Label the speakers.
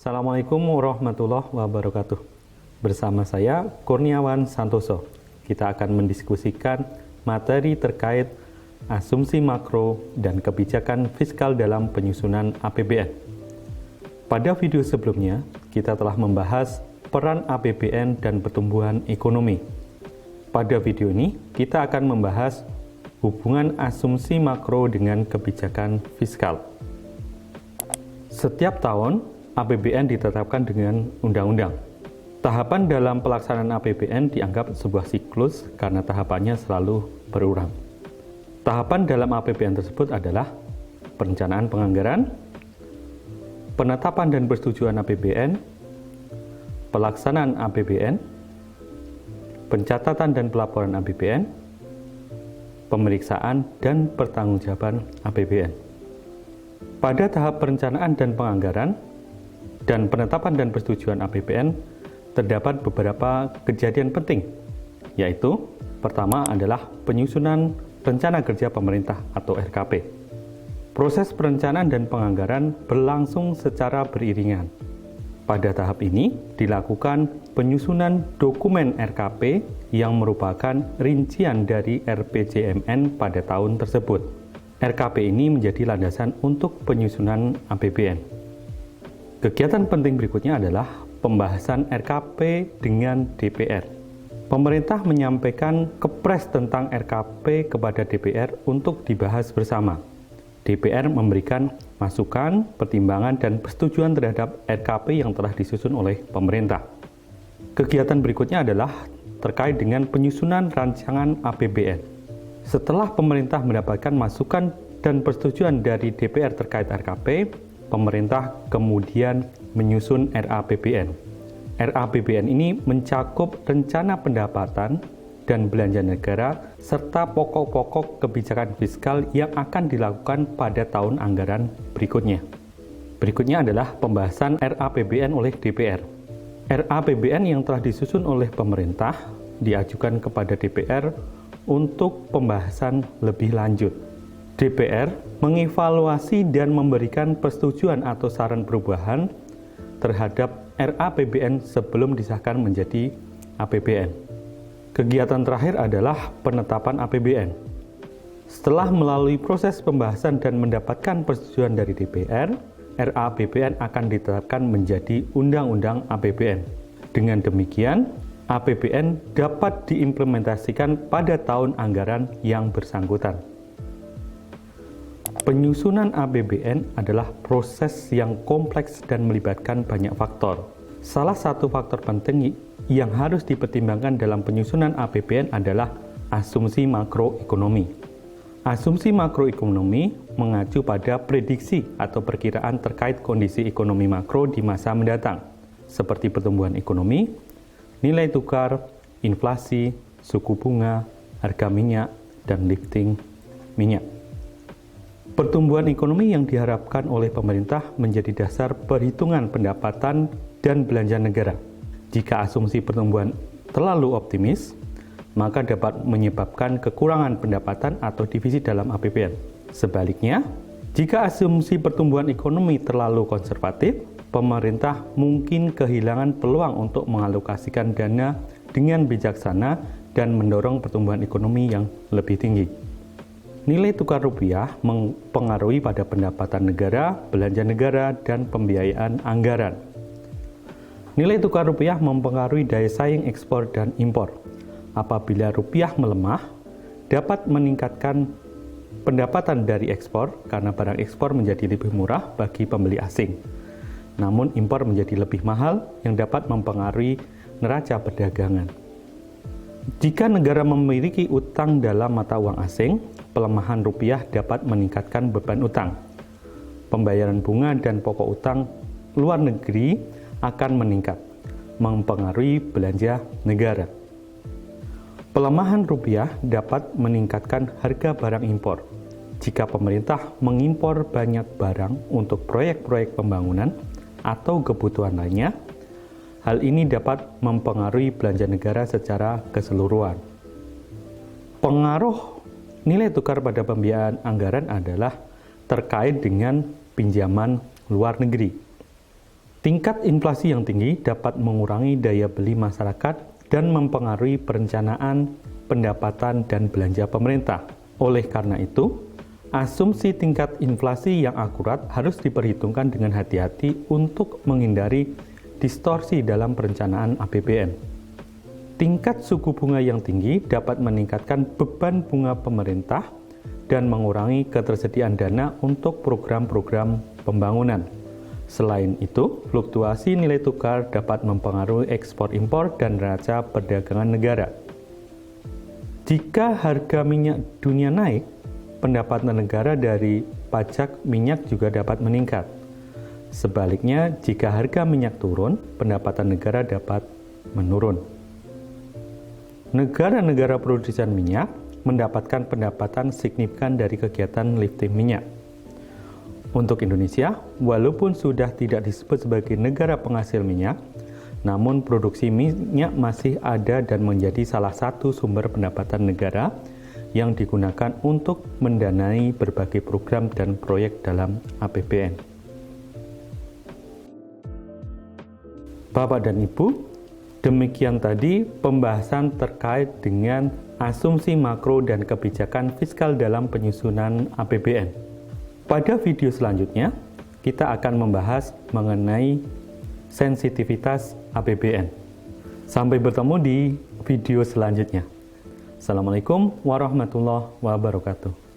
Speaker 1: Assalamualaikum warahmatullahi wabarakatuh. Bersama saya Kurniawan Santoso. Kita akan mendiskusikan materi terkait asumsi makro dan kebijakan fiskal dalam penyusunan APBN. Pada video sebelumnya, kita telah membahas peran APBN dan pertumbuhan ekonomi. Pada video ini, kita akan membahas hubungan asumsi makro dengan kebijakan fiskal. Setiap tahun, APBN ditetapkan dengan undang-undang. Tahapan dalam pelaksanaan APBN dianggap sebuah siklus karena tahapannya selalu berulang. Tahapan dalam APBN tersebut adalah perencanaan penganggaran, penetapan dan persetujuan APBN, pelaksanaan APBN, pencatatan dan pelaporan APBN, pemeriksaan dan pertanggungjawaban APBN. Pada tahap perencanaan dan penganggaran dan penetapan dan persetujuan APBN terdapat beberapa kejadian penting, yaitu pertama adalah penyusunan rencana kerja pemerintah atau RKP. Proses perencanaan dan penganggaran berlangsung secara beriringan. Pada tahap ini dilakukan penyusunan dokumen RKP yang merupakan rincian dari RPJMN pada tahun tersebut. RKP ini menjadi landasan untuk penyusunan APBN. Kegiatan penting berikutnya adalah pembahasan RKP dengan DPR. Pemerintah menyampaikan kepres tentang RKP kepada DPR untuk dibahas bersama. DPR memberikan masukan, pertimbangan, dan persetujuan terhadap RKP yang telah disusun oleh pemerintah. Kegiatan berikutnya adalah terkait dengan penyusunan rancangan APBN. Setelah pemerintah mendapatkan masukan dan persetujuan dari DPR terkait RKP, pemerintah kemudian menyusun RAPBN. RAPBN ini mencakup rencana pendapatan dan belanja negara serta pokok-pokok kebijakan fiskal yang akan dilakukan pada tahun anggaran berikutnya. Berikutnya adalah pembahasan RAPBN oleh DPR. RAPBN yang telah disusun oleh pemerintah diajukan kepada DPR untuk pembahasan lebih lanjut. DPR mengevaluasi dan memberikan persetujuan atau saran perubahan terhadap RAPBN sebelum disahkan menjadi APBN. Kegiatan terakhir adalah penetapan APBN. Setelah melalui proses pembahasan dan mendapatkan persetujuan dari DPR, RAPBN akan ditetapkan menjadi Undang-Undang APBN. Dengan demikian, APBN dapat diimplementasikan pada tahun anggaran yang bersangkutan. Penyusunan APBN adalah proses yang kompleks dan melibatkan banyak faktor. Salah satu faktor penting yang harus dipertimbangkan dalam penyusunan APBN adalah asumsi makroekonomi. Asumsi makroekonomi mengacu pada prediksi atau perkiraan terkait kondisi ekonomi makro di masa mendatang, seperti pertumbuhan ekonomi, nilai tukar, inflasi, suku bunga, harga minyak, dan lifting minyak. Pertumbuhan ekonomi yang diharapkan oleh pemerintah menjadi dasar perhitungan pendapatan dan belanja negara. Jika asumsi pertumbuhan terlalu optimis, maka dapat menyebabkan kekurangan pendapatan atau defisit dalam APBN. Sebaliknya, jika asumsi pertumbuhan ekonomi terlalu konservatif, pemerintah mungkin kehilangan peluang untuk mengalokasikan dana dengan bijaksana dan mendorong pertumbuhan ekonomi yang lebih tinggi. Nilai tukar rupiah mempengaruhi pada pendapatan negara, belanja negara, dan pembiayaan anggaran. Nilai tukar rupiah mempengaruhi daya saing ekspor dan impor. Apabila rupiah melemah, dapat meningkatkan pendapatan dari ekspor karena barang ekspor menjadi lebih murah bagi pembeli asing. Namun impor menjadi lebih mahal yang dapat mempengaruhi neraca perdagangan. Jika negara memiliki utang dalam mata uang asing, pelemahan rupiah dapat meningkatkan beban utang. Pembayaran bunga dan pokok utang luar negeri akan meningkat, mempengaruhi belanja negara. Pelemahan rupiah dapat meningkatkan harga barang impor. Jika pemerintah mengimpor banyak barang untuk proyek-proyek pembangunan atau kebutuhan lainnya, hal ini dapat mempengaruhi belanja negara secara keseluruhan. Pengaruh nilai tukar pada pembiayaan anggaran adalah terkait dengan pinjaman luar negeri. Tingkat inflasi yang tinggi dapat mengurangi daya beli masyarakat dan mempengaruhi perencanaan, pendapatan, dan belanja pemerintah. Oleh karena itu, asumsi tingkat inflasi yang akurat harus diperhitungkan dengan hati-hati untuk menghindari distorsi dalam perencanaan APBN. Tingkat suku bunga yang tinggi dapat meningkatkan beban bunga pemerintah dan mengurangi ketersediaan dana untuk program-program pembangunan. Selain itu, fluktuasi nilai tukar dapat mempengaruhi ekspor-impor dan neraca perdagangan negara. Jika harga minyak dunia naik, pendapatan negara dari pajak minyak juga dapat meningkat. Sebaliknya, jika harga minyak turun, pendapatan negara dapat menurun. Negara-negara produsen minyak mendapatkan pendapatan signifikan dari kegiatan lifting minyak. Untuk Indonesia, walaupun sudah tidak disebut sebagai negara penghasil minyak, namun produksi minyak masih ada dan menjadi salah satu sumber pendapatan negara yang digunakan untuk mendanai berbagai program dan proyek dalam APBN. Bapak dan Ibu, demikian tadi pembahasan terkait dengan asumsi makro dan kebijakan fiskal dalam penyusunan APBN. Pada video selanjutnya, kita akan membahas mengenai sensitivitas APBN. Sampai bertemu di video selanjutnya. Assalamualaikum warahmatullahi wabarakatuh.